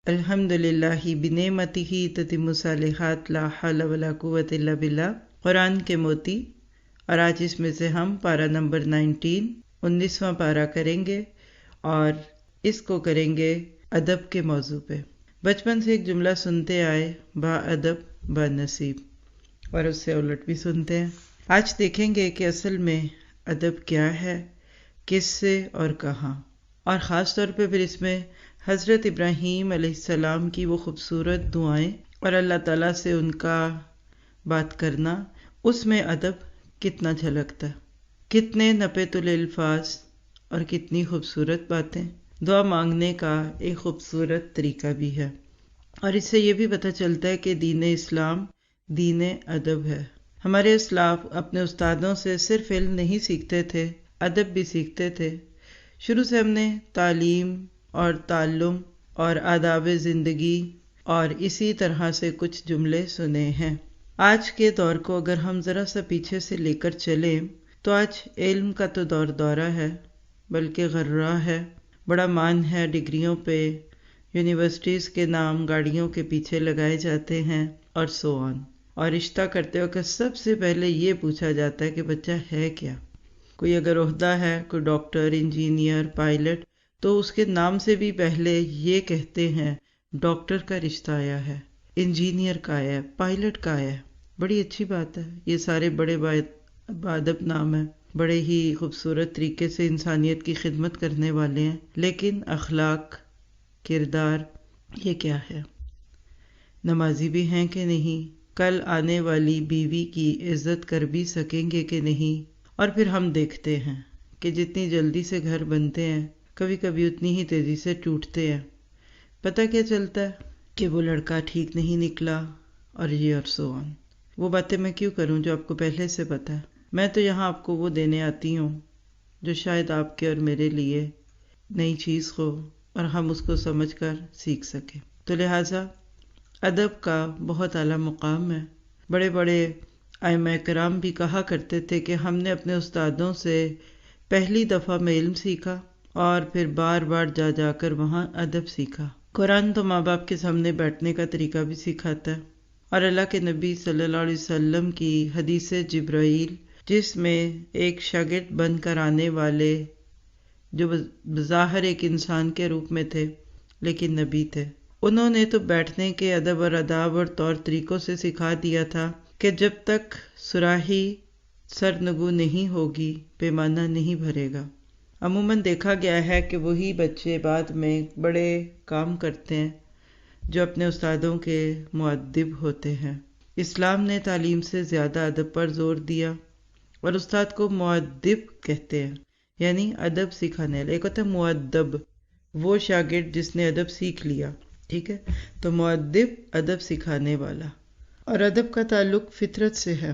الحمدللہ بنعمتہ تتم الصالحات لا حول ولا قوۃ الا باللہ، قرآن کے موتی۔ اور آج اس میں سے ہم پارہ نمبر 19واں پارہ کریں گے، اور اس کو کریں گے ادب کے موضوع پہ۔ بچپن سے ایک جملہ سنتے آئے، با ادب با نصیب، اور اس سے الٹ بھی سنتے ہیں۔ آج دیکھیں گے کہ اصل میں ادب کیا ہے، کس سے اور کہاں، اور خاص طور پہ پھر اس میں حضرت ابراہیم علیہ السلام کی وہ خوبصورت دعائیں اور اللہ تعالیٰ سے ان کا بات کرنا، اس میں ادب کتنا جھلکتا ہے، کتنے نپت الالفاظ اور کتنی خوبصورت باتیں۔ دعا مانگنے کا ایک خوبصورت طریقہ بھی ہے، اور اس سے یہ بھی پتہ چلتا ہے کہ دین اسلام دین ادب ہے۔ ہمارے اسلاف اپنے استادوں سے صرف علم نہیں سیکھتے تھے، ادب بھی سیکھتے تھے۔ شروع سے ہم نے تعلیم اور تعلم اور آداب زندگی اور اسی طرح سے کچھ جملے سنے ہیں۔ آج کے دور کو اگر ہم ذرا سا پیچھے سے لے کر چلیں تو آج علم کا تو دورہ ہے، بلکہ غرہ ہے، بڑا مان ہے، ڈگریوں پہ یونیورسٹیز کے نام گاڑیوں کے پیچھے لگائے جاتے ہیں اور سو آن۔ اور رشتہ کرتے وقت سب سے پہلے یہ پوچھا جاتا ہے کہ بچہ ہے کیا۔ کوئی اگر عہدہ ہے، کوئی ڈاکٹر، انجینئر، پائلٹ، تو اس کے نام سے بھی پہلے یہ کہتے ہیں ڈاکٹر کا رشتہ آیا ہے، انجینئر کا آیا ہے، پائلٹ کا آیا ہے۔ بڑی اچھی بات ہے، یہ سارے بڑے بادب نام ہیں، بڑے ہی خوبصورت طریقے سے انسانیت کی خدمت کرنے والے ہیں، لیکن اخلاق، کردار، یہ کیا ہے؟ نمازی بھی ہیں کہ نہیں؟ کل آنے والی بیوی کی عزت کر بھی سکیں گے کہ نہیں؟ اور پھر ہم دیکھتے ہیں کہ جتنی جلدی سے گھر بنتے ہیں، کبھی کبھی اتنی ہی تیزی سے ٹوٹتے ہیں۔ پتہ کیا چلتا ہے کہ وہ لڑکا ٹھیک نہیں نکلا، اور یہ اور سو آن۔ وہ باتیں میں کیوں کروں جو آپ کو پہلے سے پتہ ہے؟ میں تو یہاں آپ کو وہ دینے آتی ہوں جو شاید آپ کے اور میرے لیے نئی چیز ہو اور ہم اس کو سمجھ کر سیکھ سکیں۔ تو لہٰذا ادب کا بہت اعلیٰ مقام ہے۔ بڑے بڑے ائمہ کرام بھی کہا کرتے تھے کہ ہم نے اپنے استادوں سے پہلی دفعہ میں علم سیکھا اور پھر بار بار جا جا کر وہاں ادب سیکھا۔ قرآن تو ماں باپ کے سامنے بیٹھنے کا طریقہ بھی سکھاتا ہے، اور اللہ کے نبی صلی اللہ علیہ وسلم کی حدیث جبرائیل، جس میں ایک شاگرد بن کر آنے والے جو بظاہر ایک انسان کے روپ میں تھے لیکن نبی تھے، انہوں نے تو بیٹھنے کے ادب اور آداب اور طور طریقوں سے سکھا دیا تھا کہ جب تک صراحی سرنگو نہیں ہوگی پیمانہ نہیں بھرے گا۔ عموماً دیکھا گیا ہے کہ وہی بچے بعد میں بڑے کام کرتے ہیں جو اپنے استادوں کے مؤدب ہوتے ہیں۔ اسلام نے تعلیم سے زیادہ ادب پر زور دیا، اور استاد کو مؤدب کہتے ہیں، یعنی ادب سکھانے والا۔ ایک ہوتا ہے مؤدب، وہ شاگرد جس نے ادب سیکھ لیا، ٹھیک ہے؟ تو مؤدب ادب سکھانے والا، اور ادب کا تعلق فطرت سے ہے۔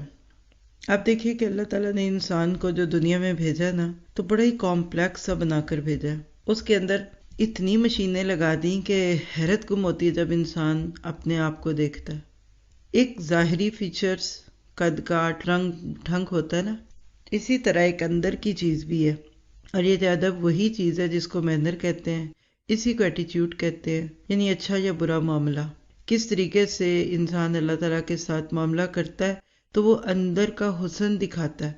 آپ دیکھیے کہ اللہ تعالیٰ نے انسان کو جو دنیا میں بھیجا نا، تو بڑا ہی کمپلیکس سا بنا کر بھیجا۔ اس کے اندر اتنی مشینیں لگا دیں کہ حیرت گم ہوتی ہے جب انسان اپنے آپ کو دیکھتا ہے۔ ایک ظاہری فیچرز، قد کاٹ، رنگ ڈھنگ ہوتا ہے نا، اسی طرح ایک اندر کی چیز بھی ہے، اور یہ ادب وہی چیز ہے جس کو مینر کہتے ہیں، اسی کو ایٹیٹیوڈ کہتے ہیں، یعنی اچھا یا برا معاملہ، کس طریقے سے انسان اللہ تعالیٰ کے ساتھ معاملہ کرتا ہے، تو وہ اندر کا حسن دکھاتا ہے۔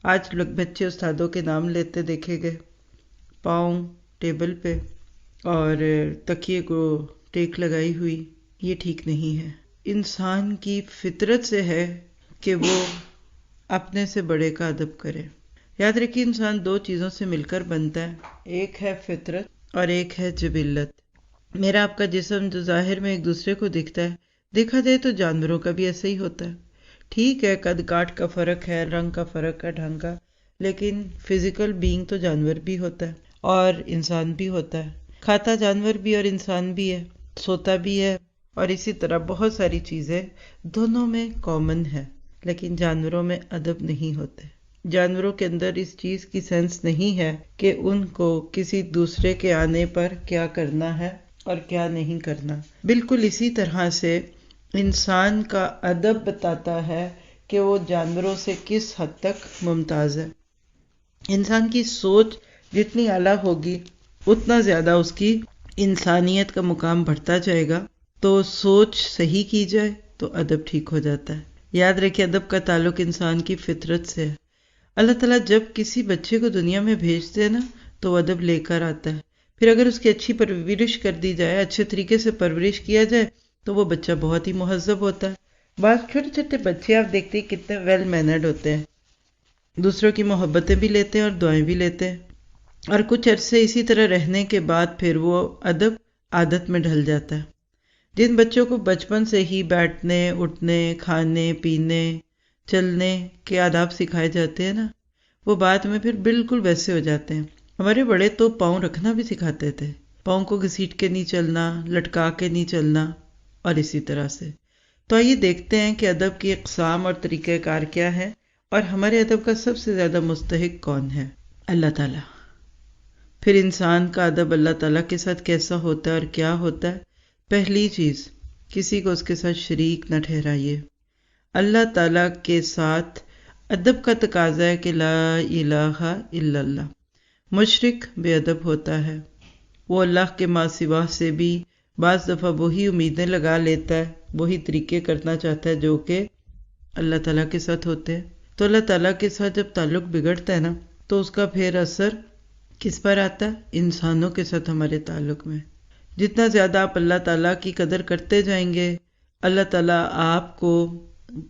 آج لوگ بچے استادوں کے نام لیتے دیکھے گئے، پاؤں ٹیبل پہ اور تکیے کو ٹیک لگائی ہوئی، یہ ٹھیک نہیں ہے۔ انسان کی فطرت سے ہے کہ وہ اپنے سے بڑے کا ادب کرے۔ یاد رکھیے، انسان دو چیزوں سے مل کر بنتا ہے، ایک ہے فطرت اور ایک ہے جبلت۔ میرا آپ کا جسم جو ظاہر میں ایک دوسرے کو دکھتا ہے، دیکھا جائے تو جانوروں کا بھی ایسا ہی ہوتا ہے۔ ٹھیک ہے، قد کاٹ کا فرق ہے، رنگ کا فرق ہے، ڈھنگ کا، لیکن فزیکل بینگ تو جانور بھی ہوتا ہے اور انسان بھی ہوتا ہے۔ کھاتا جانور بھی اور انسان بھی ہے، سوتا بھی ہے، اور اسی طرح بہت ساری چیزیں دونوں میں کامن ہے، لیکن جانوروں میں ادب نہیں ہوتے۔ جانوروں کے اندر اس چیز کی سینس نہیں ہے کہ ان کو کسی دوسرے کے آنے پر کیا کرنا ہے اور کیا نہیں کرنا۔ بالکل اسی طرح سے انسان کا ادب بتاتا ہے کہ وہ جانوروں سے کس حد تک ممتاز ہے۔ انسان کی سوچ جتنی اعلیٰ ہوگی اتنا زیادہ اس کی انسانیت کا مقام بڑھتا جائے گا، تو سوچ صحیح کی جائے تو ادب ٹھیک ہو جاتا ہے۔ یاد رکھیں ادب کا تعلق انسان کی فطرت سے ہے۔ اللہ تعالیٰ جب کسی بچے کو دنیا میں بھیجتے ہیں نا تو وہ ادب لے کر آتا ہے، پھر اگر اس کی اچھی پرورش کر دی جائے، اچھے طریقے سے پرورش کیا جائے تو وہ بچہ بہت ہی مہذب ہوتا ہے۔ بعض چھوٹے چھوٹے بچے آپ دیکھتے ہیں کتنے ویل مینرڈ ہوتے ہیں، دوسروں کی محبتیں بھی لیتے ہیں اور دعائیں بھی لیتے ہیں، اور کچھ عرصے اسی طرح رہنے کے بعد پھر وہ ادب عادت میں ڈھل جاتا ہے۔ جن بچوں کو بچپن سے ہی بیٹھنے، اٹھنے، کھانے، پینے، چلنے کے آداب سکھائے جاتے ہیں نا، وہ بعد میں پھر بالکل ویسے ہو جاتے ہیں۔ ہمارے بڑے تو پاؤں رکھنا بھی سکھاتے تھے، پاؤں کو گھسیٹ کے نہیں چلنا، لٹکا کے نہیں چلنا، اور اسی طرح سے۔ تو آئیے دیکھتے ہیں کہ ادب کی اقسام اور طریقہ کار کیا ہے، اور ہمارے ادب کا سب سے زیادہ مستحق کون ہے؟ اللہ تعالیٰ۔ پھر انسان کا ادب اللہ تعالیٰ کے ساتھ کیسا ہوتا ہے اور کیا ہوتا ہے؟ پہلی چیز، کسی کو اس کے ساتھ شریک نہ ٹھہرائیے۔ اللہ تعالیٰ کے ساتھ ادب کا تقاضا ہے کہ لا الہ الا اللہ۔ مشرک بے ادب ہوتا ہے، وہ اللہ کے ما سوا سے بھی بعض دفعہ وہی امیدیں لگا لیتا ہے، وہی طریقے کرنا چاہتا ہے جو کہ اللہ تعالیٰ کے ساتھ ہوتے ہیں۔ تو اللہ تعالیٰ کے ساتھ جب تعلق بگڑتا ہے نا تو اس کا پھر اثر کس پر آتا ہے؟ انسانوں کے ساتھ ہمارے تعلق میں۔ جتنا زیادہ آپ اللہ تعالیٰ کی قدر کرتے جائیں گے، اللہ تعالیٰ آپ کو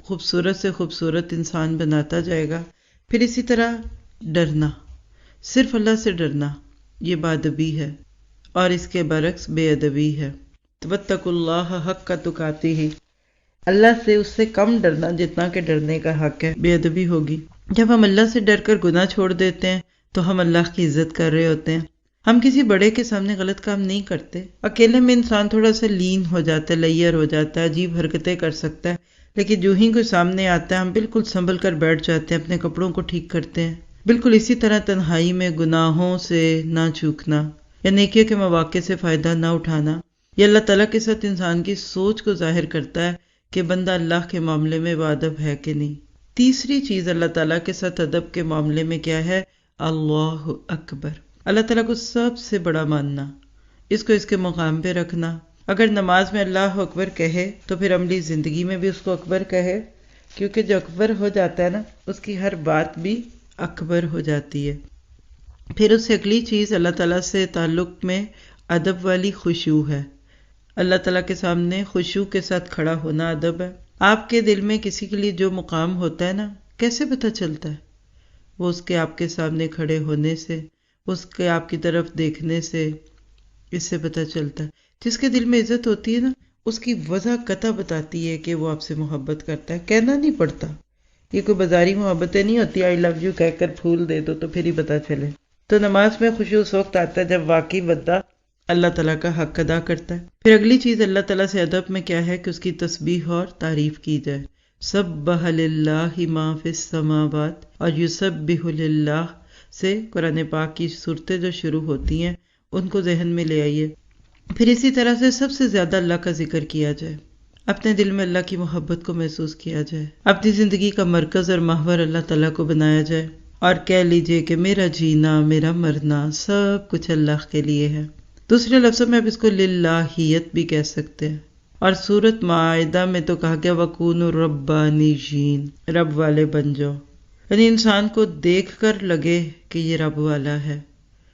خوبصورت سے خوبصورت انسان بناتا جائے گا۔ پھر اسی طرح ڈرنا، صرف اللہ سے ڈرنا، یہ بادبی ہے، اور اس کے برعکس بے ادبی ہے۔ واتقوا اللہ حق تقاتہ، اللہ سے اس سے کم ڈرنا جتنا کہ ڈرنے کا حق ہے، بے ادبی ہوگی۔ جب ہم اللہ سے ڈر کر گناہ چھوڑ دیتے ہیں تو ہم اللہ کی عزت کر رہے ہوتے ہیں۔ ہم کسی بڑے کے سامنے غلط کام نہیں کرتے۔ اکیلے میں انسان تھوڑا سا لین ہو جاتا ہے، لیئر ہو جاتا ہے، عجیب حرکتیں کر سکتا ہے، لیکن جو ہی کوئی سامنے آتا ہے ہم بالکل سنبھل کر بیٹھ جاتے ہیں، اپنے کپڑوں کو ٹھیک کرتے ہیں۔ بالکل اسی طرح تنہائی میں گناہوں سے نہ چوکنا، یا نیکیوں کے مواقع سے فائدہ نہ اٹھانا، یہ اللہ تعالیٰ کے ساتھ انسان کی سوچ کو ظاہر کرتا ہے کہ بندہ اللہ کے معاملے میں باادب ہے کہ نہیں۔ تیسری چیز اللہ تعالیٰ کے ساتھ ادب کے معاملے میں کیا ہے؟ اللہ اکبر، اللہ تعالیٰ کو سب سے بڑا ماننا، اس کو اس کے مقام پہ رکھنا۔ اگر نماز میں اللہ اکبر کہے تو پھر عملی زندگی میں بھی اس کو اکبر کہے، کیونکہ جو اکبر ہو جاتا ہے نا اس کی ہر بات بھی اکبر ہو جاتی ہے۔ پھر اس سے اگلی چیز اللہ تعالیٰ سے تعلق میں ادب والی خشوع ہے۔ اللہ تعالیٰ کے سامنے خشوع کے ساتھ کھڑا ہونا ادب ہے۔ آپ کے دل میں کسی کے لیے جو مقام ہوتا ہے نا، کیسے پتہ چلتا ہے؟ وہ اس کے آپ کے سامنے کھڑے ہونے سے، اس کے آپ کی طرف دیکھنے سے، اس سے پتہ چلتا ہے۔ جس کے دل میں عزت ہوتی ہے نا، اس کی وجہ قطع بتاتی ہے کہ وہ آپ سے محبت کرتا ہے، کہنا نہیں پڑتا۔ یہ کوئی بازاری محبتیں نہیں ہوتی، آئی لو یو کہہ کر پھول دے دو تو پھر ہی پتہ چلے۔ تو نماز میں خشوع اس وقت آتا ہے جب واقعی بندہ اللہ تعالیٰ کا حق ادا کرتا ہے۔ پھر اگلی چیز اللہ تعالیٰ سے ادب میں کیا ہے کہ اس کی تسبیح اور تعریف کی جائے۔ سبح للہ ما فی السماوات، اور یسبح للہ سے قرآن پاک کی صورتیں جو شروع ہوتی ہیں ان کو ذہن میں لے آئیے۔ پھر اسی طرح سے سب سے زیادہ اللہ کا ذکر کیا جائے، اپنے دل میں اللہ کی محبت کو محسوس کیا جائے، اپنی زندگی کا مرکز اور محور اللہ تعالیٰ کو بنایا جائے، اور کہہ لیجئے کہ میرا جینا، میرا مرنا سب کچھ اللہ کے لیے ہے۔ دوسرے لفظوں میں آپ اس کو للہیت بھی کہہ سکتے ہیں۔ اور سورۃ مائدہ میں تو کہا گیا وَكُونُوا رَبَّانِيِّينَ، رب والے بن جاؤ، یعنی انسان کو دیکھ کر لگے کہ یہ رب والا ہے۔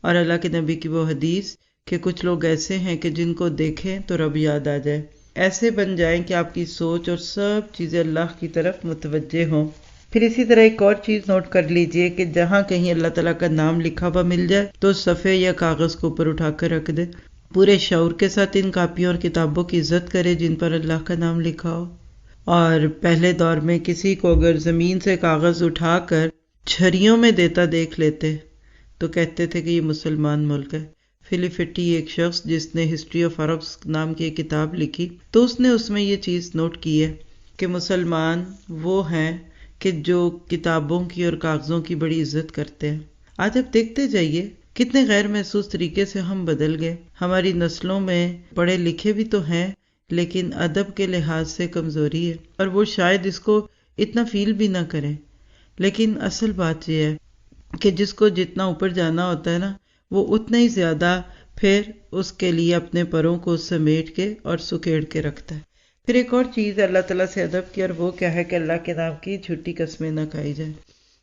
اور اللہ کے نبی کی وہ حدیث کہ کچھ لوگ ایسے ہیں کہ جن کو دیکھیں تو رب یاد آ جائے، ایسے بن جائیں کہ آپ کی سوچ اور سب چیزیں اللہ کی طرف متوجہ ہوں۔ پھر اسی طرح ایک اور چیز نوٹ کر لیجئے کہ جہاں کہیں اللہ تعالیٰ کا نام لکھا ہوا مل جائے تو صفحے یا کاغذ کو اوپر اٹھا کر رکھ دے، پورے شعور کے ساتھ ان کاپیوں اور کتابوں کی عزت کرے جن پر اللہ کا نام لکھا ہو۔ اور پہلے دور میں کسی کو اگر زمین سے کاغذ اٹھا کر چھریوں میں دیتا دیکھ لیتے تو کہتے تھے کہ یہ مسلمان ملک ہے۔ فلیفٹی ایک شخص جس نے ہسٹری آف عربس نام کی ایک کتاب لکھی، تو اس نے اس میں یہ چیز نوٹ کی ہے کہ مسلمان وہ ہیں کہ جو کتابوں کی اور کاغذوں کی بڑی عزت کرتے ہیں۔ آج آپ دیکھتے جائیے کتنے غیر محسوس طریقے سے ہم بدل گئے۔ ہماری نسلوں میں پڑھے لکھے بھی تو ہیں لیکن ادب کے لحاظ سے کمزوری ہے، اور وہ شاید اس کو اتنا فیل بھی نہ کریں، لیکن اصل بات یہ ہے کہ جس کو جتنا اوپر جانا ہوتا ہے نا، وہ اتنا ہی زیادہ پھر اس کے لیے اپنے پروں کو سمیٹ کے اور سکیڑ کے رکھتا ہے۔ پھر ایک اور چیز اللہ تعالیٰ سے ادب کی، اور وہ کیا ہے کہ اللہ کے نام کی جھوٹی قسمیں نہ کھائی جائیں،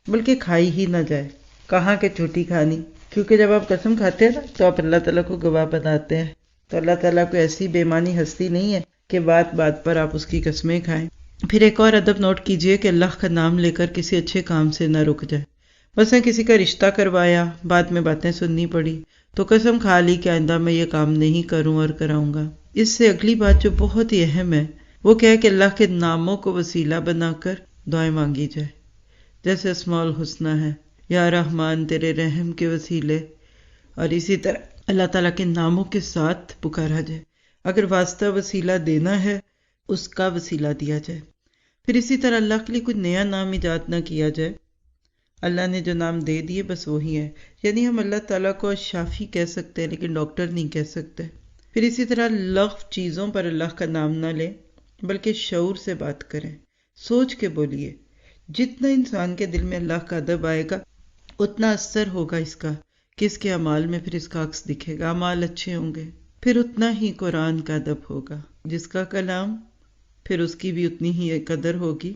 بلکہ کھائی ہی نہ جائے۔ کہاں کہ جھوٹی کھانی، کیونکہ جب آپ قسم کھاتے ہیں نا تو آپ اللہ تعالیٰ کو گواہ بناتے ہیں، تو اللہ تعالیٰ کو ایسی بے معنی ہستی نہیں ہے کہ بات بات پر آپ اس کی قسمیں کھائیں۔ پھر ایک اور ادب نوٹ کیجئے کہ اللہ کا نام لے کر کسی اچھے کام سے نہ رک جائے۔ مثلا کسی کا رشتہ کروایا، بعد میں باتیں سننی پڑی تو قسم کھا لی کہ آئندہ میں یہ کام نہیں کروں اور کراؤں گا۔ اس سے اگلی بات جو بہت ہی اہم ہے وہ کیا ہے کہ اللہ کے ناموں کو وسیلہ بنا کر دعائیں مانگی جائے، جیسے اسماء الحسنی ہے، یا رحمان تیرے رحم کے وسیلے، اور اسی طرح اللہ تعالیٰ کے ناموں کے ساتھ پکارا جائے۔ اگر واسطہ وسیلہ دینا ہے اس کا وسیلہ دیا جائے۔ پھر اسی طرح اللہ کے لیے کوئی نیا نام ایجاد نہ کیا جائے، اللہ نے جو نام دے دیے بس وہی ہے۔ یعنی ہم اللہ تعالیٰ کو شافی کہہ سکتے ہیں لیکن ڈاکٹر نہیں کہہ سکتے۔ پھر اسی طرح لغو چیزوں پر اللہ کا نام نہ لیں، بلکہ شعور سے بات کریں، سوچ کے بولیے۔ جتنا انسان کے دل میں اللہ کا ادب آئے گا اتنا اثر ہوگا اس کا کہ اس کے اعمال میں پھر اس کا عکس دکھے گا، اعمال اچھے ہوں گے، پھر اتنا ہی قرآن کا ادب ہوگا، جس کا کلام پھر اس کی بھی اتنی ہی قدر ہوگی۔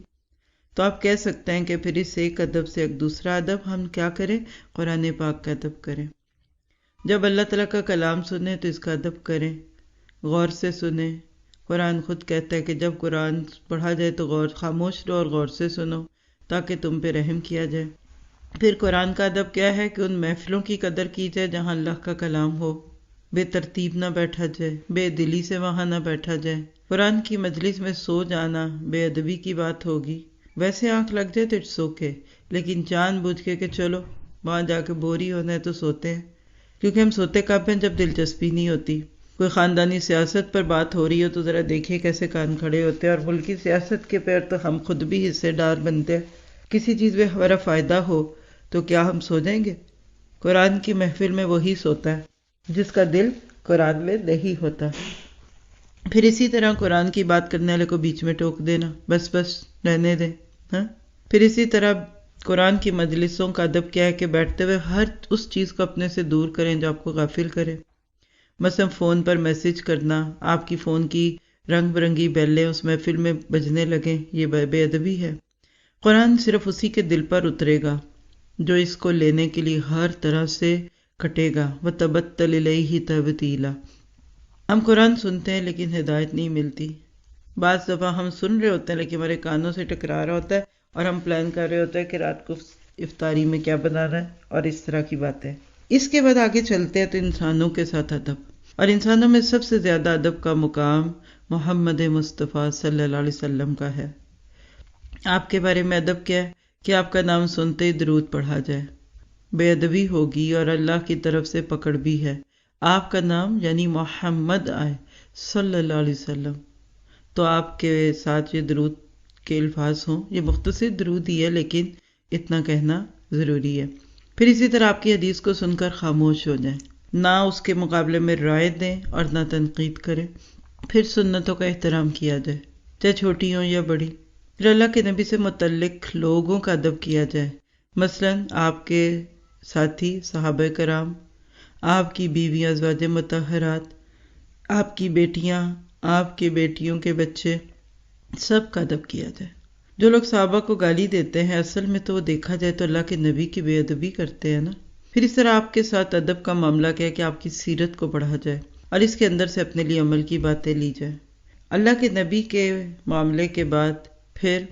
تو آپ کہہ سکتے ہیں کہ پھر اس ایک ادب سے ایک دوسرا ادب ہم کیا کریں؟ قرآن پاک کا ادب کریں۔ جب اللہ تعالیٰ کا کلام سنیں تو اس کا ادب کریں، غور سے سنیں۔ قرآن خود کہتا ہے کہ جب قرآن پڑھا جائے تو خاموش رہو اور غور سے سنو تاکہ تم پہ رحم کیا جائے۔ پھر قرآن کا ادب کیا ہے کہ ان محفلوں کی قدر کی جائے جہاں اللہ کا کلام ہو، بے ترتیب نہ بیٹھا جائے، بے دلی سے وہاں نہ بیٹھا جائے۔ قرآن کی مجلس میں سو جانا بے ادبی کی بات ہوگی، ویسے آنکھ لگ جائے تو اٹس اوکے، لیکن جان بوجھ کے کہ چلو وہاں جا کے بوری ہونا ہے تو سوتے ہیں، کیونکہ ہم سوتے کب ہیں؟ جب دلچسپی نہیں ہوتی۔ کوئی خاندانی سیاست پر بات ہو رہی ہو تو ذرا دیکھیے کیسے کان کھڑے ہوتے ہیں، اور ملکی سیاست کے پیر تو ہم خود بھی حصے دار بنتے ہیں۔ کسی چیز میں ہمارا فائدہ ہو تو کیا ہم سو جائیں گے؟ قرآن کی محفل میں وہی سوتا ہے جس کا دل قرآن میں نہیں ہوتا۔ پھر اسی طرح قرآن کی بات کرنے والے کو بیچ میں ٹوک دینا، بس رہنے دیں۔ پھر اسی طرح قرآن کی مجلسوں کا ادب کیا ہے کہ بیٹھتے ہوئے ہر اس چیز کو اپنے سے دور کریں جو آپ کو غافل کرے۔ مثلا فون پر میسج کرنا، آپ کی فون کی رنگ برنگی بیلیں اس محفل میں بجنے لگیں، یہ بے ادبی ہے۔ قرآن صرف اسی کے دل پر اترے گا جو اس کو لینے کے لیے ہر طرح سے کٹے گا۔ وَتَبَتَّلْ إِلَيْهِ تَبْتِيلًا۔ ہم قرآن سنتے ہیں لیکن ہدایت نہیں ملتی۔ بعض دفعہ ہم سن رہے ہوتے ہیں لیکن ہمارے کانوں سے ٹکرا رہا ہوتا ہے اور ہم پلان کر رہے ہوتے ہیں کہ رات کو افطاری میں کیا بنانا ہے اور اس طرح کی باتیں۔ اس کے بعد آگے چلتے ہیں تو انسانوں کے ساتھ ادب، اور انسانوں میں سب سے زیادہ ادب کا مقام محمد مصطفیٰ صلی اللہ علیہ وسلم کا ہے۔ آپ کے بارے میں ادب کیا ہے کہ آپ کا نام سنتے ہی درود پڑھا جائے۔ بے ادبی ہوگی اور اللہ کی طرف سے پکڑ بھی ہے، آپ کا نام یعنی محمد آئے صلی اللہ علیہ وسلم تو آپ کے ساتھ یہ درود کے الفاظ ہوں۔ یہ مختصر درود ہی ہے لیکن اتنا کہنا ضروری ہے۔ پھر اسی طرح آپ کی حدیث کو سن کر خاموش ہو جائیں، نہ اس کے مقابلے میں رائے دیں اور نہ تنقید کریں۔ پھر سنتوں کا احترام کیا جائے، چاہے چھوٹی ہوں یا بڑی۔ پھر اللہ کے نبی سے متعلق لوگوں کا ادب کیا جائے، مثلا آپ کے ساتھی صحابہ کرام، آپ کی بیویاں ازواج مطہرات، آپ کی بیٹیاں، آپ کے بیٹیوں کے بچے، سب کا ادب کیا جائے۔ جو لوگ صحابہ کو گالی دیتے ہیں اصل میں تو وہ دیکھا جائے تو اللہ کے نبی کی بے ادبی کرتے ہیں نا۔ پھر اس طرح آپ کے ساتھ ادب کا معاملہ کیا ہے کہ آپ کی سیرت کو پڑھا جائے اور اس کے اندر سے اپنے لیے عمل کی باتیں لی جائیں۔ اللہ کے نبی کے معاملے کے بعد پھر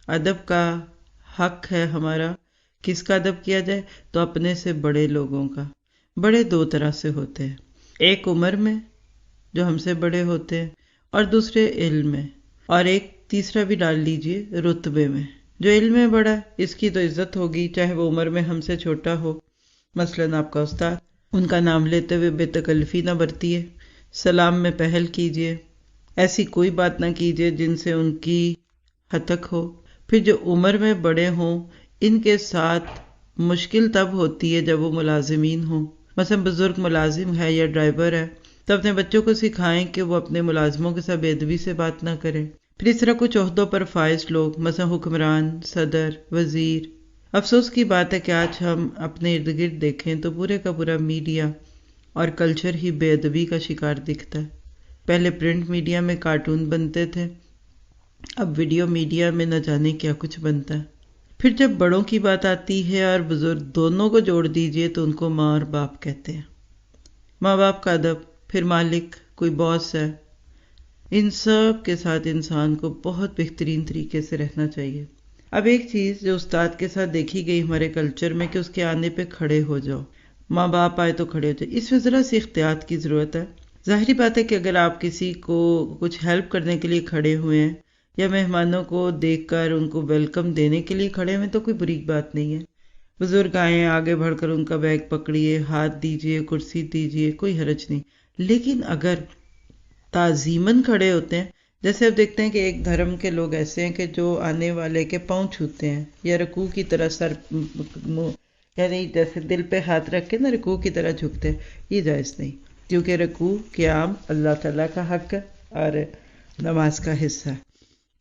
ادب کا حق ہے ہمارا، کس کا ادب کیا جائے؟ تو اپنے سے بڑے لوگوں کا۔ بڑے دو طرح سے ہوتے ہیں، ایک عمر میں جو ہم سے بڑے ہوتے ہیں، اور دوسرے علم میں، اور ایک تیسرا بھی ڈال لیجئے رتبے میں۔ جو علم میں بڑا ہے اس کی تو عزت ہوگی چاہے وہ عمر میں ہم سے چھوٹا ہو۔ مثلا آپ کا استاد، ان کا نام لیتے ہوئے بے تکلفی نہ برتیے، سلام میں پہل کیجئے، ایسی کوئی بات نہ کیجئے جن سے ان کی ہتک ہو۔ پھر جو عمر میں بڑے ہوں ان کے ساتھ مشکل تب ہوتی ہے جب وہ ملازمین ہوں، مثلا بزرگ ملازم ہے یا ڈرائیور ہے تو اپنے بچوں کو سکھائیں کہ وہ اپنے ملازموں کے ساتھ بے ادبی سے بات نہ کریں۔ پھر اس طرح کچھ عہدوں پر فائز لوگ، مثلا حکمران، صدر، وزیر۔ افسوس کی بات ہے کہ آج ہم اپنے ارد گرد دیکھیں تو پورے کا پورا میڈیا اور کلچر ہی بے ادبی کا شکار دکھتا ہے۔ پہلے پرنٹ میڈیا میں کارٹون بنتے تھے، اب ویڈیو میڈیا میں نہ جانے کیا کچھ بنتا ہے۔ پھر جب بڑوں کی بات آتی ہے اور بزرگ دونوں کو جوڑ دیجئے تو ان کو ماں اور باپ کہتے ہیں۔ ماں باپ کا ادب، پھر مالک، کوئی باس ہے، ان سب کے ساتھ انسان کو بہت بہترین طریقے سے رہنا چاہیے۔ اب ایک چیز جو استاد کے ساتھ دیکھی گئی ہمارے کلچر میں کہ اس کے آنے پہ کھڑے ہو جاؤ، ماں باپ آئے تو کھڑے ہو جاؤ، اس میں ذرا سی احتیاط کی ضرورت ہے۔ ظاہری بات ہے کہ اگر آپ کسی کو کچھ ہیلپ کرنے کے لیے کھڑے ہوئے ہیں یا مہمانوں کو دیکھ کر ان کو ویلکم دینے کے لیے کھڑے ہوئے تو کوئی بری بات نہیں ہے۔ بزرگ آئیں، آگے بڑھ کر ان کا بیگ پکڑیے، ہاتھ دیجیے، کرسی دیجیے، کوئی حرج نہیں۔ لیکن اگر تعظیماً کھڑے ہوتے ہیں، جیسے اب دیکھتے ہیں کہ ایک دھرم کے لوگ ایسے ہیں کہ جو آنے والے کے پاؤں چھوتے ہیں یا رکوع کی طرح سر یعنی جیسے دل پہ ہاتھ رکھ کے نا رکوع کی طرح جھکتے ہیں، یہ جائز نہیں، کیونکہ رکوع قیام اللہ تعالیٰ کا حق ہے اور نماز کا حصہ ہے۔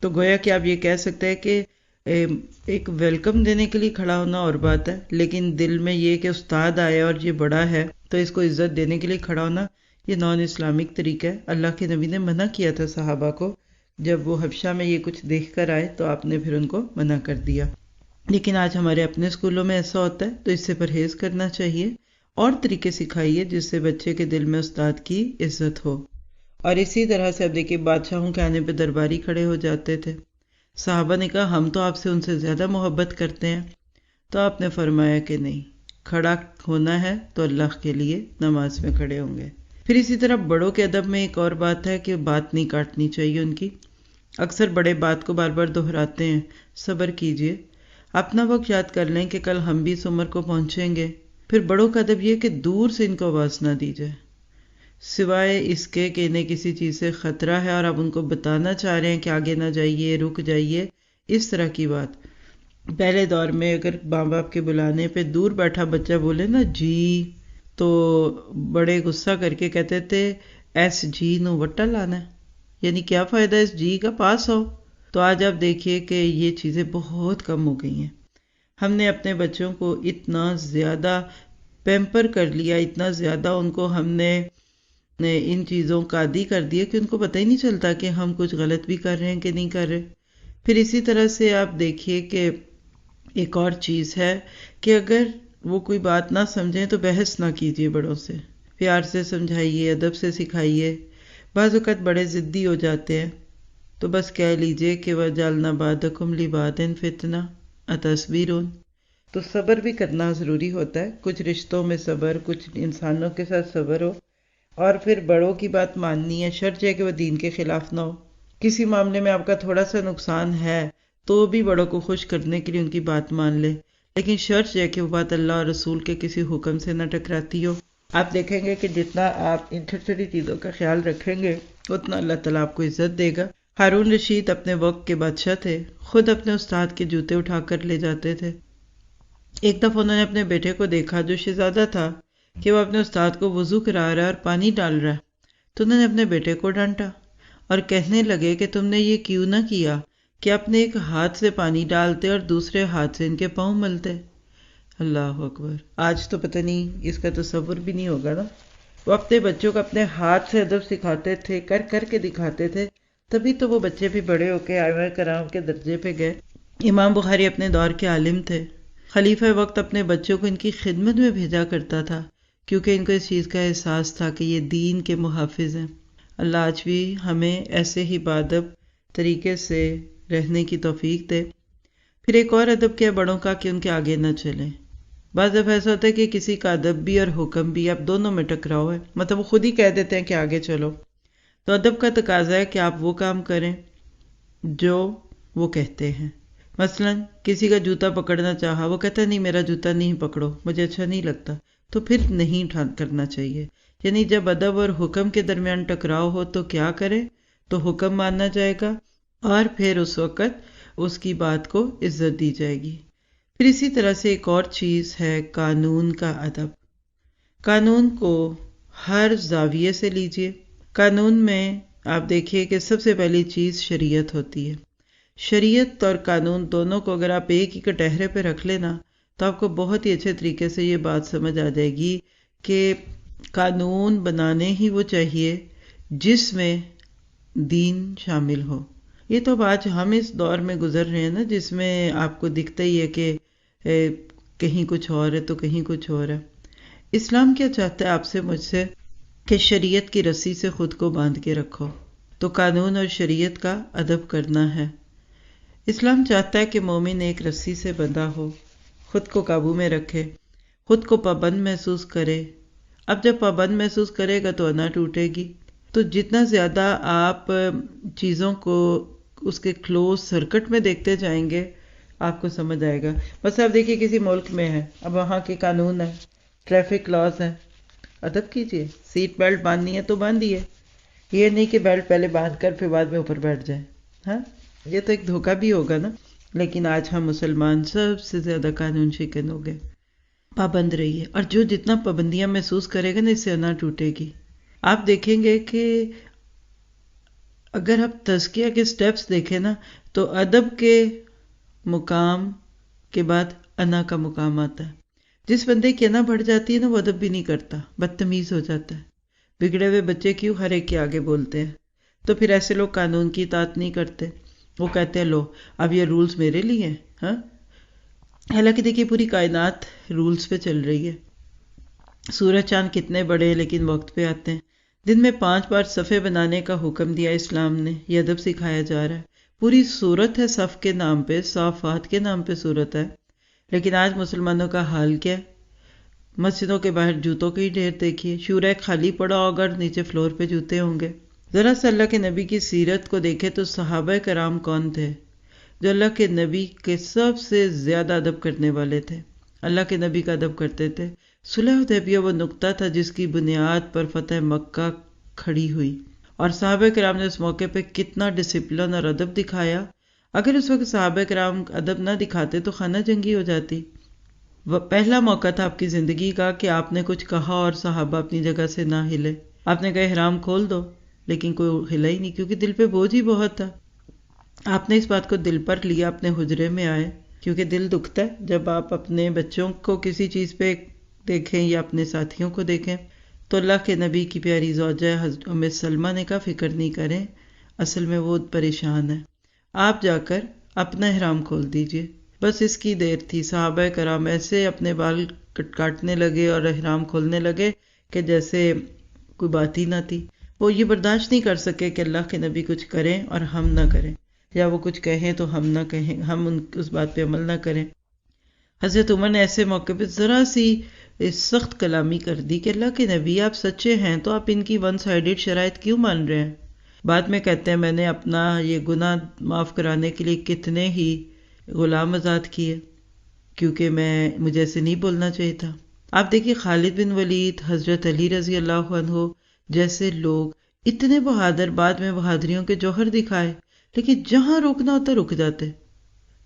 تو گویا کہ آپ یہ کہہ سکتے ہیں کہ ایک ویلکم دینے کے لیے کھڑا ہونا اور بات ہے، لیکن دل میں یہ کہ استاد آئے اور یہ بڑا ہے تو اس کو عزت دینے کے لیے کھڑا ہونا، یہ نان اسلامک طریقہ ہے۔ اللہ کے نبی نے منع کیا تھا صحابہ کو، جب وہ حبشہ میں یہ کچھ دیکھ کر آئے تو آپ نے پھر ان کو منع کر دیا۔ لیکن آج ہمارے اپنے اسکولوں میں ایسا ہوتا ہے تو اس سے پرہیز کرنا چاہیے، اور طریقے سکھائیے جس سے بچے کے دل میں استاد کی عزت ہو۔ اور اسی طرح سے اب دیکھیے بادشاہوں کے آنے پہ درباری کھڑے ہو جاتے تھے۔ صحابہ نے کہا ہم تو آپ سے ان سے زیادہ محبت کرتے ہیں، تو آپ نے فرمایا کہ نہیں، کھڑا ہونا ہے تو اللہ کے لیے نماز میں کھڑے ہوں گے۔ پھر اسی طرح بڑوں کے ادب میں ایک اور بات ہے کہ بات نہیں کاٹنی چاہیے ان کی۔ اکثر بڑے بات کو بار بار دہراتے ہیں، صبر کیجئے، اپنا وقت یاد کر لیں کہ کل ہم بھی اس عمر کو پہنچیں گے۔ پھر بڑوں کا ادب یہ کہ دور سے ان کو آواز نہ دی جائے، سوائے اس کے کہ انہیں کسی چیز سے خطرہ ہے اور آپ ان کو بتانا چاہ رہے ہیں کہ آگے نہ جائیے، رک جائیے، اس طرح کی بات۔ پہلے دور میں اگر ماں باپ کے بلانے پہ دور بیٹھا بچہ بولے نا جی، تو بڑے غصہ کر کے کہتے تھے ایس جی نو وٹا لانا ہے، یعنی کیا فائدہ اس جی کا، پاس ہو۔ تو آج آپ دیکھیے کہ یہ چیزیں بہت کم ہو گئی ہیں۔ ہم نے اپنے بچوں کو اتنا زیادہ پیمپر کر لیا، اتنا زیادہ ان کو ہم نے ان چیزوں کا عادی کر دیا کہ ان کو پتہ ہی نہیں چلتا کہ ہم کچھ غلط بھی کر رہے ہیں کہ نہیں کر رہے۔ پھر اسی طرح سے آپ دیکھیے کہ ایک اور چیز ہے کہ اگر وہ کوئی بات نہ سمجھیں تو بحث نہ کیجیے، بڑوں سے پیار سے سمجھائیے، ادب سے سکھائیے۔ بعض اوقات بڑے ضدی ہو جاتے ہیں تو بس کہہ لیجئے کہ وَجَعَلْنَا بَعْضَكُمْ لِبَعْضٍ فِتْنَةً أَتَصْبِرُونَ۔ تو صبر بھی کرنا ضروری ہوتا ہے، کچھ رشتوں میں صبر، کچھ انسانوں کے ساتھ صبر ہو، اور پھر بڑوں کی بات ماننی ہے، شرط ہے کہ وہ دین کے خلاف نہ ہو۔ کسی معاملے میں آپ کا تھوڑا سا نقصان ہے تو بھی بڑوں کو خوش کرنے کے لیے ان کی بات مان لے، لیکن شرط ہے کہ وہ بات اللہ اور رسول کے کسی حکم سے نہ ٹکراتی ہو۔ آپ دیکھیں گے کہ جتنا آپ ان چھوٹی چھوٹی چیزوں کا خیال رکھیں گے اتنا اللہ تعالیٰ آپ کو عزت دے گا۔ ہارون رشید اپنے وقت کے بادشاہ تھے، خود اپنے استاد کے جوتے اٹھا کر لے جاتے تھے۔ ایک دفعہ انہوں نے اپنے بیٹے کو دیکھا جو شہزادہ تھا کہ وہ اپنے استاد کو وضو کرا رہا ہے اور پانی ڈال رہا ہے، تو انہوں نے اپنے بیٹے کو ڈانٹا اور کہنے لگے کہ تم نے یہ کیوں نہ کیا کہ اپنے ایک ہاتھ سے پانی ڈالتے اور دوسرے ہاتھ سے ان کے پاؤں ملتے۔ اللہ اکبر! آج تو پتہ نہیں اس کا تصور بھی نہیں ہوگا نا۔ وہ اپنے بچوں کو اپنے ہاتھ سے ادب سکھاتے تھے، کر کر کے دکھاتے تھے، تبھی تو وہ بچے بھی بڑے ہو کے ائمہ کرام کے درجے پہ گئے۔ امام بخاری اپنے دور کے عالم تھے، خلیفہ وقت اپنے بچوں کو ان کی خدمت میں بھیجا کرتا تھا کیونکہ ان کو اس چیز کا احساس تھا کہ یہ دین کے محافظ ہیں۔ اللہ آج بھی ہمیں ایسے ہی بادب طریقے سے رہنے کی توفیق دے۔ پھر ایک اور ادب کیا بڑوں کا کہ ان کے آگے نہ چلیں۔ بعض دفعہ ایسا ہوتا ہے کہ کسی کا ادب بھی اور حکم بھی، اب دونوں میں ٹکراؤ ہے، مطلب وہ خود ہی کہہ دیتے ہیں کہ آگے چلو، تو ادب کا تقاضا ہے کہ آپ وہ کام کریں جو وہ کہتے ہیں۔ مثلا کسی کا جوتا پکڑنا چاہا، وہ کہتا ہے نہیں میرا جوتا نہیں پکڑو، مجھے اچھا نہیں لگتا، تو پھر نہیں کرنا چاہیے۔ یعنی جب ادب اور حکم کے درمیان ٹکراؤ ہو تو کیا کریں؟ تو حکم ماننا جائے گا اور پھر اس وقت اس کی بات کو عزت دی جائے گی۔ پھر اسی طرح سے ایک اور چیز ہے قانون کا ادب۔ قانون کو ہر زاویے سے لیجئے۔ قانون میں آپ دیکھیے کہ سب سے پہلی چیز شریعت ہوتی ہے۔ شریعت اور قانون دونوں کو اگر آپ ایک ہی کٹہرے پہ رکھ لینا تو آپ کو بہت ہی اچھے طریقے سے یہ بات سمجھ آ جائے گی کہ قانون بنانے ہی وہ چاہیے جس میں دین شامل ہو۔ یہ تو آج ہم اس دور میں گزر رہے ہیں نا، جس میں آپ کو دکھتا ہی ہے کہ کہیں کچھ اور ہے تو کہیں کچھ اور ہے۔ اسلام کیا چاہتا ہے آپ سے مجھ سے؟ کہ شریعت کی رسی سے خود کو باندھ کے رکھو، تو قانون اور شریعت کا ادب کرنا ہے۔ اسلام چاہتا ہے کہ مومن ایک رسی سے بندھا ہو، خود کو قابو میں رکھے، خود کو پابند محسوس کرے۔ اب جب پابند محسوس کرے گا تو انا ٹوٹے گی۔ تو جتنا زیادہ آپ چیزوں کو اس کے کلوز سرکٹ میں دیکھتے جائیں گے آپ کو سمجھ آئے گا۔ بس آپ دیکھیے کسی ملک میں ہے، اب وہاں کے قانون ہیں، ٹریفک لاز ہیں، ادب کیجئے، سیٹ بیلٹ باندھنی ہے تو باندھیے، یہ نہیں کہ بیلٹ پہلے باندھ کر پھر بعد میں اوپر بیٹھ جائیں۔ ہاں، یہ تو ایک دھوکہ بھی ہوگا نا۔ لیکن آج ہم مسلمان سب سے زیادہ قانون شکن ہو گئے۔ پابند رہیے، اور جو جتنا پابندیاں محسوس کرے گا نا، اس سے انا ٹوٹے گی۔ آپ دیکھیں گے کہ اگر آپ تزکیہ کے سٹیپس دیکھیں نا، تو ادب کے مقام کے بعد انا کا مقام آتا ہے۔ جس بندے کی انا بڑھ جاتی ہے نا، وہ ادب بھی نہیں کرتا، بدتمیز ہو جاتا ہے۔ بگڑے ہوئے بچے کیوں ہر ایک کے آگے بولتے ہیں؟ تو پھر ایسے لوگ قانون کی اطاعت نہیں کرتے، وہ کہتے ہیں لو اب یہ رولز میرے لیے ہیں۔ ہاں، حالانکہ دیکھیے پوری کائنات رولز پہ چل رہی ہے۔ سورج چاند کتنے بڑے ہیں لیکن وقت پہ آتے ہیں۔ دن میں 5 بار صفے بنانے کا حکم دیا اسلام نے، یہ ادب سکھایا جا رہا ہے۔ پوری سورت ہے صف کے نام پہ، صافات کے نام پہ سورت ہے۔ لیکن آج مسلمانوں کا حال کیا ہے؟ مسجدوں کے باہر جوتوں کے ہی ڈھیر دیکھیے، شورہ خالی پڑا ہوگا اور نیچے فلور پہ جوتے ہوں گے۔ ذرا سا اللہ کے نبی کی سیرت کو دیکھے تو صحابہ کرام کون تھے جو اللہ کے نبی کے سب سے زیادہ ادب کرنے والے تھے، اللہ کے نبی کا ادب کرتے تھے۔ صلح حدیبیہ وہ نقطہ تھا جس کی بنیاد پر فتح مکہ کھڑی ہوئی، اور صحابہ کرام نے اس موقع پہ کتنا ڈسپلن اور ادب دکھایا۔ اگر اس وقت صحابہ کرام ادب نہ دکھاتے تو خانہ جنگی ہو جاتی۔ وہ پہلا موقع تھا آپ کی زندگی کا کہ آپ نے کچھ کہا اور صحابہ اپنی جگہ سے نہ ہلے۔ آپ نے کہا احرام کھول دو، لیکن کوئی ہلا ہی نہیں، کیونکہ دل پہ بوجھ ہی بہت تھا۔ آپ نے اس بات کو دل پر لیا، اپنے حجرے میں آئے، کیونکہ دل دکھتا ہے جب آپ اپنے بچوں کو کسی چیز پہ دیکھیں یا اپنے ساتھیوں کو دیکھیں۔ تو اللہ کے نبی کی پیاری زوجہ حضرت ام سلمہ نے کہا فکر نہیں کریں، اصل میں وہ پریشان ہے، آپ جا کر اپنا احرام کھول دیجئے۔ بس اس کی دیر تھی، صحابہ کرام ایسے اپنے بال کاٹنے لگے اور احرام کھولنے لگے کہ جیسے کوئی بات ہی نہ تھی۔ وہ یہ برداشت نہیں کر سکے کہ اللہ کے نبی کچھ کریں اور ہم نہ کریں، یا وہ کچھ کہیں تو ہم نہ کہیں، ہم اس بات پہ عمل نہ کریں۔ حضرت عمر نے ایسے موقع پہ ذرا سی سخت کلامی کر دی کہ اللہ کے نبی آپ سچے ہیں تو آپ ان کی ون سائیڈڈ شرائط کیوں مان رہے ہیں؟ بعد میں کہتے ہیں میں نے اپنا یہ گناہ معاف کرانے کے لیے کتنے ہی غلام آزاد کیے، کیونکہ مجھے ایسے نہیں بولنا چاہیے تھا۔ آپ دیکھیے خالد بن ولید، حضرت علی رضی اللہ عنہ جیسے لوگ اتنے بہادر، بعد میں بہادریوں کے جوہر دکھائے، لیکن جہاں روکنا ہوتا رک جاتے،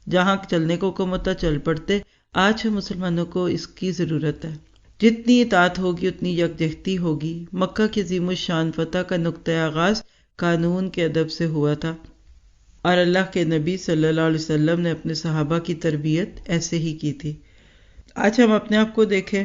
جہاں چلنے کو حکم ہوتا چل پڑتے۔ آج ہم مسلمانوں کو اس کی ضرورت ہے۔ جتنی اطاعت ہوگی اتنی یکجہتی ہوگی۔ مکہ کی عظیم الشان فتح کا نقطہ آغاز قانون کے ادب سے ہوا تھا، اور اللہ کے نبی صلی اللہ علیہ وسلم نے اپنے صحابہ کی تربیت ایسے ہی کی تھی۔ آج ہم اپنے آپ کو دیکھیں،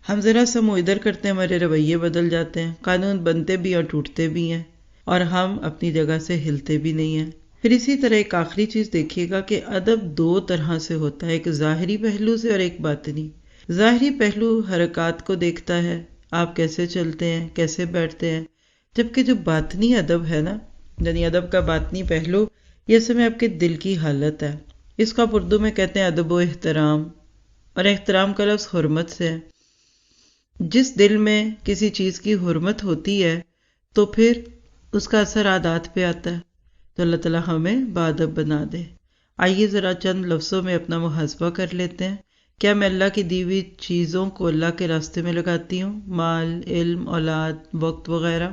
ہم ذرا سا منہ ادھر کرتے ہیں ہمارے رویے بدل جاتے ہیں، قانون بنتے بھی اور ٹوٹتے بھی ہیں، اور ہم اپنی جگہ سے ہلتے بھی نہیں ہیں۔ پھر اسی طرح ایک آخری چیز دیکھیے گا کہ ادب 2 طرح سے ہوتا ہے، ایک ظاہری پہلو سے اور ایک باطنی۔ ظاہری پہلو حرکات کو دیکھتا ہے، آپ کیسے چلتے ہیں، کیسے بیٹھتے ہیں، جبکہ جو باطنی ادب ہے نا، یعنی ادب کا باطنی پہلو، یہ اصل میں آپ کے دل کی حالت ہے۔ اس کو آپ اردو میں کہتے ہیں ادب و احترام، اور احترام کا لفظ حرمت سے ہے۔ جس دل میں کسی چیز کی حرمت ہوتی ہے تو پھر اس کا اثر عادات پہ آتا ہے۔ تو اللہ تعالیٰ ہمیں باادب بنا دے۔ آئیے ذرا چند لفظوں میں اپنا محاسبہ کر لیتے ہیں۔ کیا میں اللہ کی دی ہوئی چیزوں کو اللہ کے راستے میں لگاتی ہوں؟ مال، علم، اولاد، وقت وغیرہ۔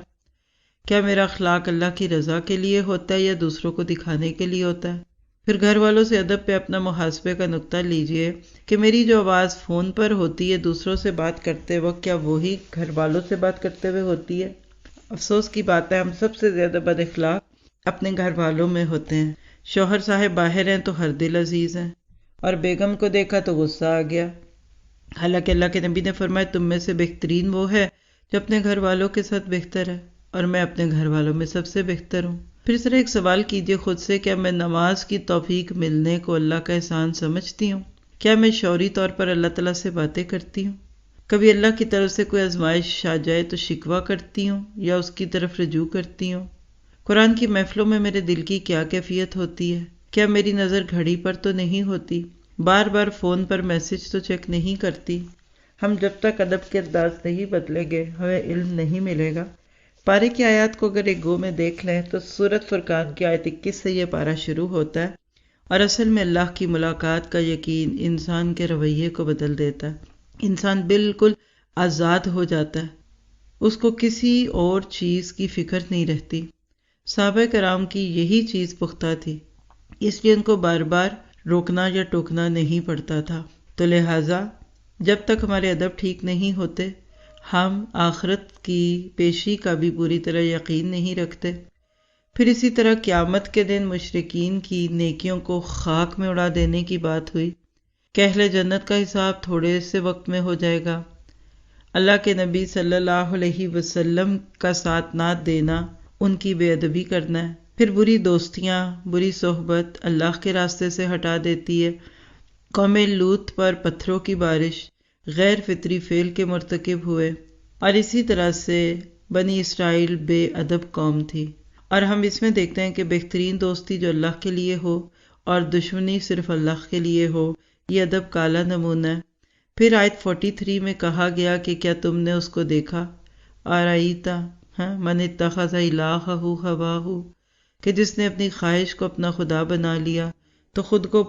کیا میرا اخلاق اللہ کی رضا کے لیے ہوتا ہے یا دوسروں کو دکھانے کے لیے ہوتا ہے؟ پھر گھر والوں سے ادب پہ اپنا محاسبے کا نقطہ لیجئے کہ میری جو آواز فون پر ہوتی ہے دوسروں سے بات کرتے وقت، کیا وہی گھر والوں سے بات کرتے ہوئے ہوتی ہے؟ افسوس کی بات ہے، ہم سب سے زیادہ بد اخلاق اپنے گھر والوں میں ہوتے ہیں۔ شوہر صاحب باہر ہیں تو ہر دل عزیز ہیں، اور بیگم کو دیکھا تو غصہ آ گیا۔ حالانکہ اللہ کے نبی نے فرمایا تم میں سے بہترین وہ ہے جو اپنے گھر والوں کے ساتھ بہتر ہے، اور میں اپنے گھر والوں میں سب سے بہتر ہوں۔ پھر اس طرح ایک سوال کیجئے خود سے، کیا میں نماز کی توفیق ملنے کو اللہ کا احسان سمجھتی ہوں؟ کیا میں شعوری طور پر اللہ تعالیٰ سے باتیں کرتی ہوں؟ کبھی اللہ کی طرف سے کوئی آزمائش آ جائے تو شکوہ کرتی ہوں یا اس کی طرف رجوع کرتی ہوں؟ قرآن کی محفلوں میں میرے دل کی کیا کیفیت ہوتی ہے؟ کیا میری نظر گھڑی پر تو نہیں ہوتی؟ بار بار فون پر میسج تو چیک نہیں کرتی؟ ہم جب تک ادب کے انداز نہیں بدلیں گے ہمیں علم نہیں ملے گا۔ پارے کی آیات کو اگر ایک گو میں دیکھ لیں تو سورۃ فرقان کی آیت 21 سے یہ پارہ شروع ہوتا ہے، اور اصل میں اللہ کی ملاقات کا یقین انسان کے رویے کو بدل دیتا ہے۔ انسان بالکل آزاد ہو جاتا ہے، اس کو کسی اور چیز کی فکر نہیں رہتی۔ صحابہ کرام کی یہی چیز پختہ تھی، اس لیے ان کو بار بار روکنا یا ٹوکنا نہیں پڑتا تھا۔ تو لہٰذا جب تک ہمارے ادب ٹھیک نہیں ہوتے ہم آخرت کی پیشی کا بھی پوری طرح یقین نہیں رکھتے۔ پھر اسی طرح قیامت کے دن مشرکین کی نیکیوں کو خاک میں اڑا دینے کی بات ہوئی کہ اہل جنت کا حساب تھوڑے سے وقت میں ہو جائے گا۔ اللہ کے نبی صلی اللہ علیہ وسلم کا ساتھ نہ دینا ان کی بے ادبی کرنا ہے۔ پھر بری دوستیاں، بری صحبت اللہ کے راستے سے ہٹا دیتی ہے۔ قوم لوط پر پتھروں کی بارش، غیر فطری فعل کے مرتکب ہوئے، اور اسی طرح سے بنی اسرائیل بے ادب قوم تھی۔ اور ہم اس میں دیکھتے ہیں کہ بہترین دوستی جو اللہ کے لیے ہو اور دشمنی صرف اللہ کے لیے ہو، یہ ادب کا اعلیٰ نمونہ ہے۔ پھر آیت 43 میں کہا گیا کہ کیا تم نے اس کو دیکھا، آرائیتا من اتخذ الہہ ہواہ، کہ جس نے اپنی خواہش کو اپنا خدا بنا لیا، تو خود کو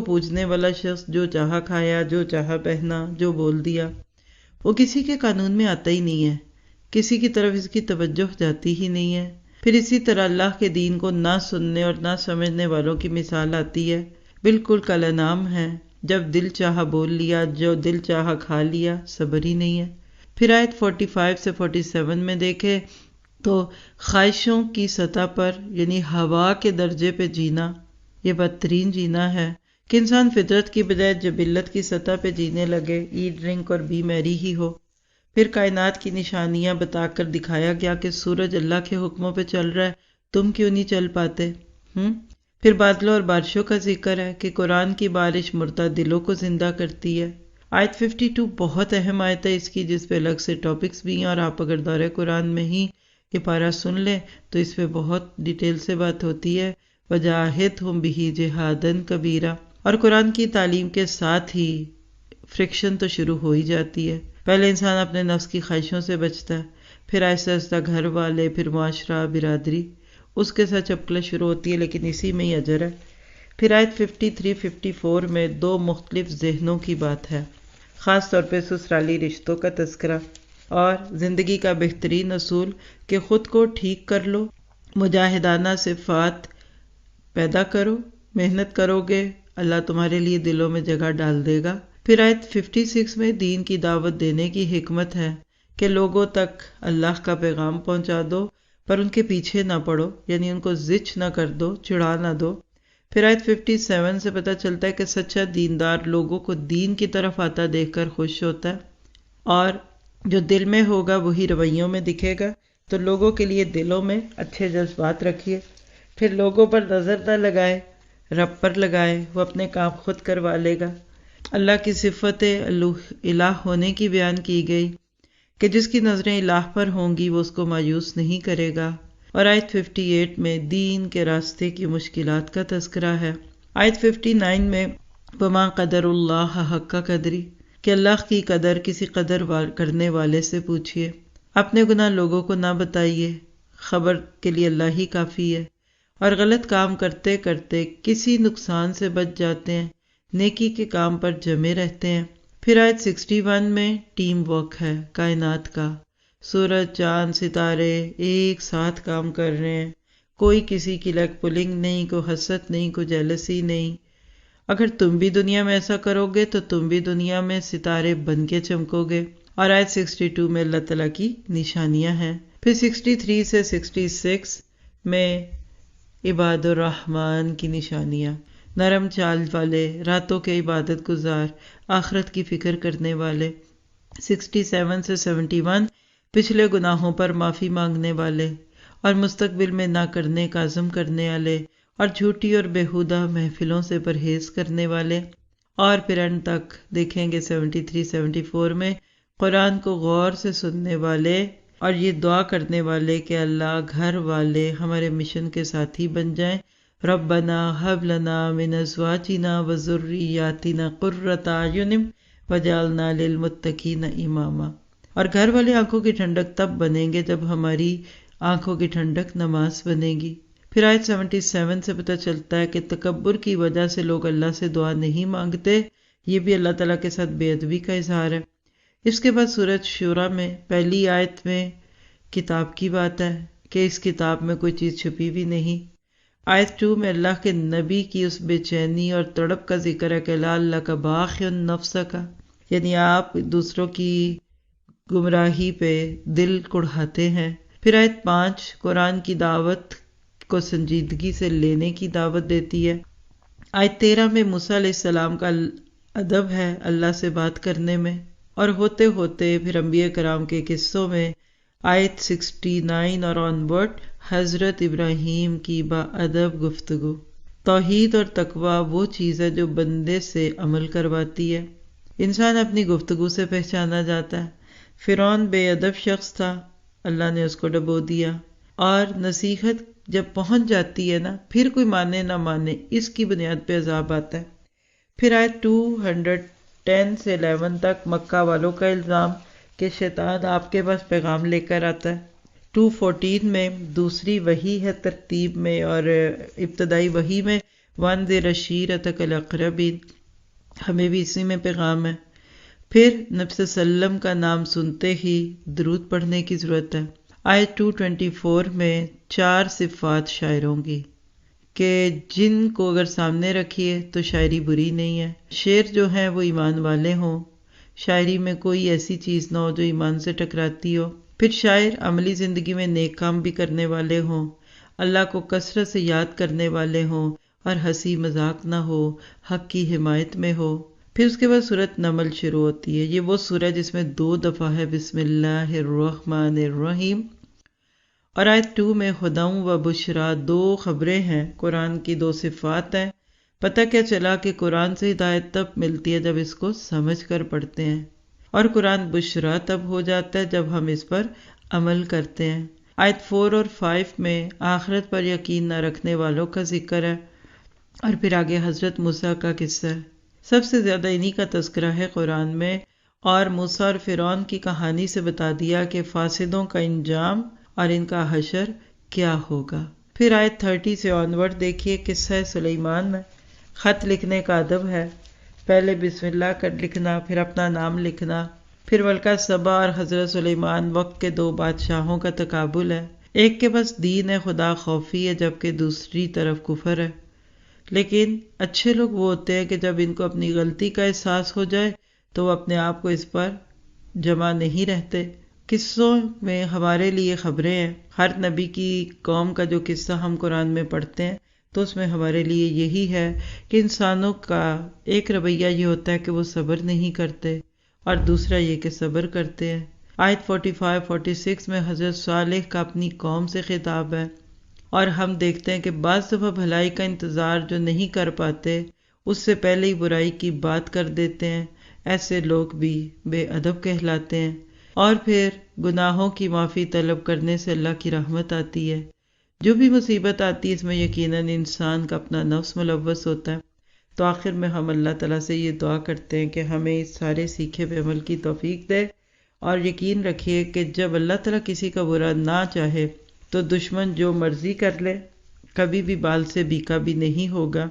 پوجنے والا شخص جو چاہا کھایا، جو چاہا پہنا، جو بول دیا، وہ کسی کے قانون میں آتا ہی نہیں ہے، کسی کی طرف اس کی توجہ جاتی ہی نہیں ہے۔ پھر اسی طرح اللہ کے دین کو نہ سننے اور نہ سمجھنے والوں کی مثال آتی ہے، بالکل کالانعام ہے، جب دل چاہا بول لیا، جو دل چاہا کھا لیا، صبر ہی نہیں ہے۔ پھر آیت 45 سے 47 میں دیکھے تو خواہشوں کی سطح پر یعنی ہوا کے درجے پہ جینا یہ بدترین جینا ہے کہ انسان فطرت کی بجائے جبلت کی سطح پہ جینے لگے، ایٹ ڈرنک اور بی میری ہی ہو۔ پھر کائنات کی نشانیاں بتا کر دکھایا گیا کہ سورج اللہ کے حکموں پہ چل رہا ہے، تم کیوں نہیں چل پاتے؟ پھر بادلوں اور بارشوں کا ذکر ہے کہ قرآن کی بارش مردہ دلوں کو زندہ کرتی ہے۔ آیت 52 بہت اہم آیت ہے اس کی، جس پہ الگ سے ٹاپکس بھی ہیں، اور آپ اگر دورہ قرآن میں ہی یہ پارہ سن لیں تو اس پہ بہت ڈیٹیل سے بات ہوتی ہے۔ وَجَاهِدْهُمْ بِهِ جِهَادًا كَبِيرًا، اور قرآن کی تعلیم کے ساتھ ہی فرکشن تو شروع ہو ہی جاتی ہے۔ پہلے انسان اپنے نفس کی خواہشوں سے بچتا ہے، پھر آہستہ آہستہ گھر والے، پھر معاشرہ، برادری، اس کے ساتھ چپکلیں شروع ہوتی ہے، لیکن اسی میں ہی اجر ہے۔ پھر آیت 53-54 میں دو مختلف ذہنوں کی بات ہے، خاص طور پہ سسرالی رشتوں کا تذکرہ، اور زندگی کا بہترین اصول کہ خود کو ٹھیک کر لو، مجاہدانہ صفات پیدا کرو، محنت کرو گے اللہ تمہارے لیے دلوں میں جگہ ڈال دے گا۔ پھر آیت 56 میں دین کی دعوت دینے کی حکمت ہے کہ لوگوں تک اللہ کا پیغام پہنچا دو، پر ان کے پیچھے نہ پڑو، یعنی ان کو زچ نہ کر دو، چڑھا نہ دو۔ پھر آیت 57 سے پتہ چلتا ہے کہ سچا دیندار لوگوں کو دین کی طرف آتا دیکھ کر خوش ہوتا ہے، اور جو دل میں ہوگا وہی رویوں میں دکھے گا۔ تو لوگوں کے لیے دلوں میں اچھے جذبات رکھیے، پھر لوگوں پر نظر نہ لگائے، رب پر لگائے، وہ اپنے کام خود کروا لے گا۔ اللہ کی صفت الہ ہونے کی بیان کی گئی کہ جس کی نظریں الہ پر ہوں گی وہ اس کو مایوس نہیں کرے گا۔ اور آیت 58 میں دین کے راستے کی مشکلات کا تذکرہ ہے۔ آیت 59 میں وَمَا قَدَرُ اللَّهَ حَقَّ قَدْرِهِ، کہ اللہ کی قدر کسی قدر کرنے والے سے پوچھئے۔ اپنے گناہ لوگوں کو نہ بتائیے، خبر کے لیے اللہ ہی کافی ہے، اور غلط کام کرتے کرتے کسی نقصان سے بچ جاتے ہیں، نیکی کے کام پر جمے رہتے ہیں۔ پھر آیت 61 میں ٹیم ورک ہے کائنات کا، سورج، چاند، ستارے ایک ساتھ کام کر رہے ہیں، کوئی کسی کی لیگ پولنگ نہیں، کوئی حسد نہیں، کوئی جیلسی نہیں۔ اگر تم بھی دنیا میں ایسا کرو گے تو تم بھی دنیا میں ستارے بن کے چمکو گے۔ اور آیت 62 میں اللہ تعالیٰ کی نشانیاں ہیں۔ پھر 63 سے 66 میں عباد الرحمن کی نشانیاں، نرم چال والے، راتوں کے عبادت گزار، آخرت کی فکر کرنے والے۔ 67 سے 71 پچھلے گناہوں پر معافی مانگنے والے اور مستقبل میں نہ کرنے کا عزم کرنے والے اور جھوٹی اور بیہودہ محفلوں سے پرہیز کرنے والے، اور پھر اینڈ تک دیکھیں گے 73 74 میں قرآن کو غور سے سننے والے اور یہ دعا کرنے والے کہ اللہ گھر والے ہمارے مشن کے ساتھی بن جائیں، ربنا ہب لنا من ازواجنا وذریاتنا قرۃ اعین وجعلنا للمتقین اماما۔ اور گھر والے آنکھوں کی ٹھنڈک تب بنیں گے جب ہماری آنکھوں کی ٹھنڈک نماز بنے گی۔ پھر آیت 77 سے پتہ چلتا ہے کہ تکبر کی وجہ سے لوگ اللہ سے دعا نہیں مانگتے، یہ بھی اللہ تعالیٰ کے ساتھ بے ادبی کا اظہار ہے۔ اس کے بعد سورۃ شورى میں پہلی آیت میں کتاب کی بات ہے کہ اس کتاب میں کوئی چیز چھپی بھی نہیں۔ آیت 2 میں اللہ کے نبی کی اس بے چینی اور تڑپ کا ذکر ہے کہ لعلک باخع نفسک، یعنی آپ دوسروں کی گمراہی پہ دل کڑھاتے ہیں۔ پھر آیت 5 قرآن کی دعوت کو سنجیدگی سے لینے کی دعوت دیتی ہے۔ آیت 13 میں موسیٰ علیہ السلام کا ادب ہے اللہ سے بات کرنے میں، اور ہوتے ہوتے پھر انبیاء کرام کے قصوں میں آیت 69 اور آنورڈ حضرت ابراہیم کی با ادب گفتگو۔ توحید اور تقویٰ وہ چیز ہے جو بندے سے عمل کرواتی ہے، انسان اپنی گفتگو سے پہچانا جاتا ہے۔ فرعون بے ادب شخص تھا، اللہ نے اس کو ڈبو دیا، اور نصیحت جب پہنچ جاتی ہے نا، پھر کوئی مانے نہ مانے اس کی بنیاد پہ عذاب آتا ہے۔ پھر آیت 210 سے 11 تک مکہ والوں کا الزام کہ شیطان آپ کے پاس پیغام لے کر آتا ہے۔ 214 میں دوسری وحی ہے ترتیب میں، اور ابتدائی وحی میں وانذر عشیرتک الاقربین، ہمیں بھی اسی میں پیغام ہے۔ پھر نبی صلی اللہ علیہ وسلم کا نام سنتے ہی درود پڑھنے کی ضرورت ہے۔ آیت 224 میں 4 صفات شاعروں کی کہ جن کو اگر سامنے رکھیے تو شاعری بری نہیں ہے، شعر جو ہیں وہ ایمان والے ہوں، شاعری میں کوئی ایسی چیز نہ ہو جو ایمان سے ٹکراتی ہو۔ پھر شاعر عملی زندگی میں نیک کام بھی کرنے والے ہوں، اللہ کو کثرت سے یاد کرنے والے ہوں، اور ہنسی مذاق نہ ہو، حق کی حمایت میں ہو۔ پھر اس کے بعد سورۃ نمل شروع ہوتی ہے، یہ وہ سورہ جس میں 2 دفعہ ہے بسم اللہ الرحمن الرحیم، اور آیت 2 میں ہدی و بشریٰ 2 خبریں ہیں، قرآن کی 2 صفات ہیں۔ پتہ کیا چلا کہ قرآن سے ہدایت تب ملتی ہے جب اس کو سمجھ کر پڑھتے ہیں، اور قرآن بشریٰ تب ہو جاتا ہے جب ہم اس پر عمل کرتے ہیں۔ آیت 4 اور 5 میں آخرت پر یقین نہ رکھنے والوں کا ذکر ہے، اور پھر آگے حضرت موسیٰ کا قصہ ہے۔ سب سے زیادہ انہی کا تذکرہ ہے قرآن میں، اور موسیٰ اور فرعون کی کہانی سے بتا دیا کہ فاسدوں کا انجام اور ان کا حشر کیا ہوگا۔ پھر آیت 30 سے آنورڈ دیکھیے قصہ سلیمان میں خط لکھنے کا ادب ہے، پہلے بسم اللہ کر لکھنا، پھر اپنا نام لکھنا۔ پھر ملکہ سبا اور حضرت سلیمان وقت کے 2 بادشاہوں کا تقابل ہے، ایک کے پاس دین ہے، خدا خوفی ہے، جبکہ دوسری طرف کفر ہے۔ لیکن اچھے لوگ وہ ہوتے ہیں کہ جب ان کو اپنی غلطی کا احساس ہو جائے تو وہ اپنے آپ کو اس پر جمع نہیں رہتے۔ قصوں میں ہمارے لیے خبریں ہیں، ہر نبی کی قوم کا جو قصہ ہم قرآن میں پڑھتے ہیں تو اس میں ہمارے لیے یہی ہے کہ انسانوں کا ایک رویہ یہ ہوتا ہے کہ وہ صبر نہیں کرتے، اور دوسرا یہ کہ صبر کرتے ہیں۔ آیت 45-46 میں حضرت صالح کا اپنی قوم سے خطاب ہے، اور ہم دیکھتے ہیں کہ بعض دفعہ بھلائی کا انتظار جو نہیں کر پاتے اس سے پہلے ہی برائی کی بات کر دیتے ہیں، ایسے لوگ بھی بے ادب کہلاتے ہیں۔ اور پھر گناہوں کی معافی طلب کرنے سے اللہ کی رحمت آتی ہے۔ جو بھی مصیبت آتی ہے اس میں یقیناً انسان کا اپنا نفس ملوث ہوتا ہے، تو آخر میں ہم اللہ تعالیٰ سے یہ دعا کرتے ہیں کہ ہمیں اس سارے سیکھے ہوئے عمل کی توفیق دے، اور یقین رکھیے کہ جب اللہ تعالیٰ کسی کا برا نہ چاہے تو دشمن جو مرضی کر لے کبھی بھی بال سے بیکا بھی نہیں ہوگا۔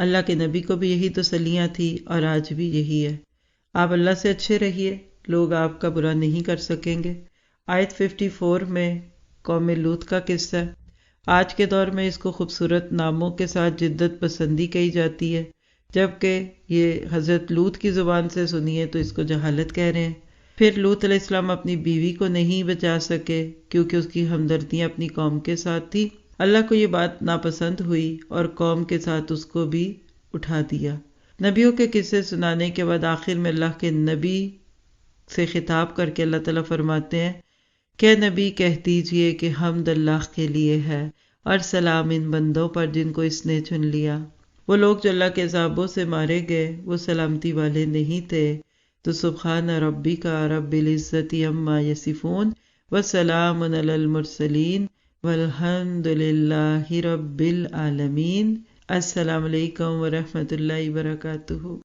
اللہ کے نبی کو بھی یہی تسلیاں تھی، اور آج بھی یہی ہے۔ آپ اللہ سے اچھے رہیے، لوگ آپ کا برا نہیں کر سکیں گے۔ آیت 54 میں قوم لوط کا قصہ ہے۔ آج کے دور میں اس کو خوبصورت ناموں کے ساتھ جدت پسندی کہی جاتی ہے، جبکہ یہ حضرت لوط کی زبان سے سنیے تو اس کو جہالت کہہ رہے ہیں۔ پھر لوط علیہ السلام اپنی بیوی کو نہیں بچا سکے کیونکہ اس کی ہمدردیاں اپنی قوم کے ساتھ تھی، اللہ کو یہ بات ناپسند ہوئی اور قوم کے ساتھ اس کو بھی اٹھا دیا۔ نبیوں کے قصے سنانے کے بعد آخر میں اللہ کے نبی سے خطاب کر کے اللہ تعالیٰ فرماتے ہیں کہ نبی کہہ دیجئے کہ حمد اللہ کے لیے ہے اور سلام ان بندوں پر جن کو اس نے چن لیا۔ وہ لوگ جو اللہ کے عذابوں سے مارے گئے وہ سلامتی والے نہیں تھے۔ تو سبحان ربک رب العزت عما یصفون وسلام علی المرسلین والحمد للہ رب العالمین۔ السلام علیکم ورحمۃ اللہ وبرکاتہ۔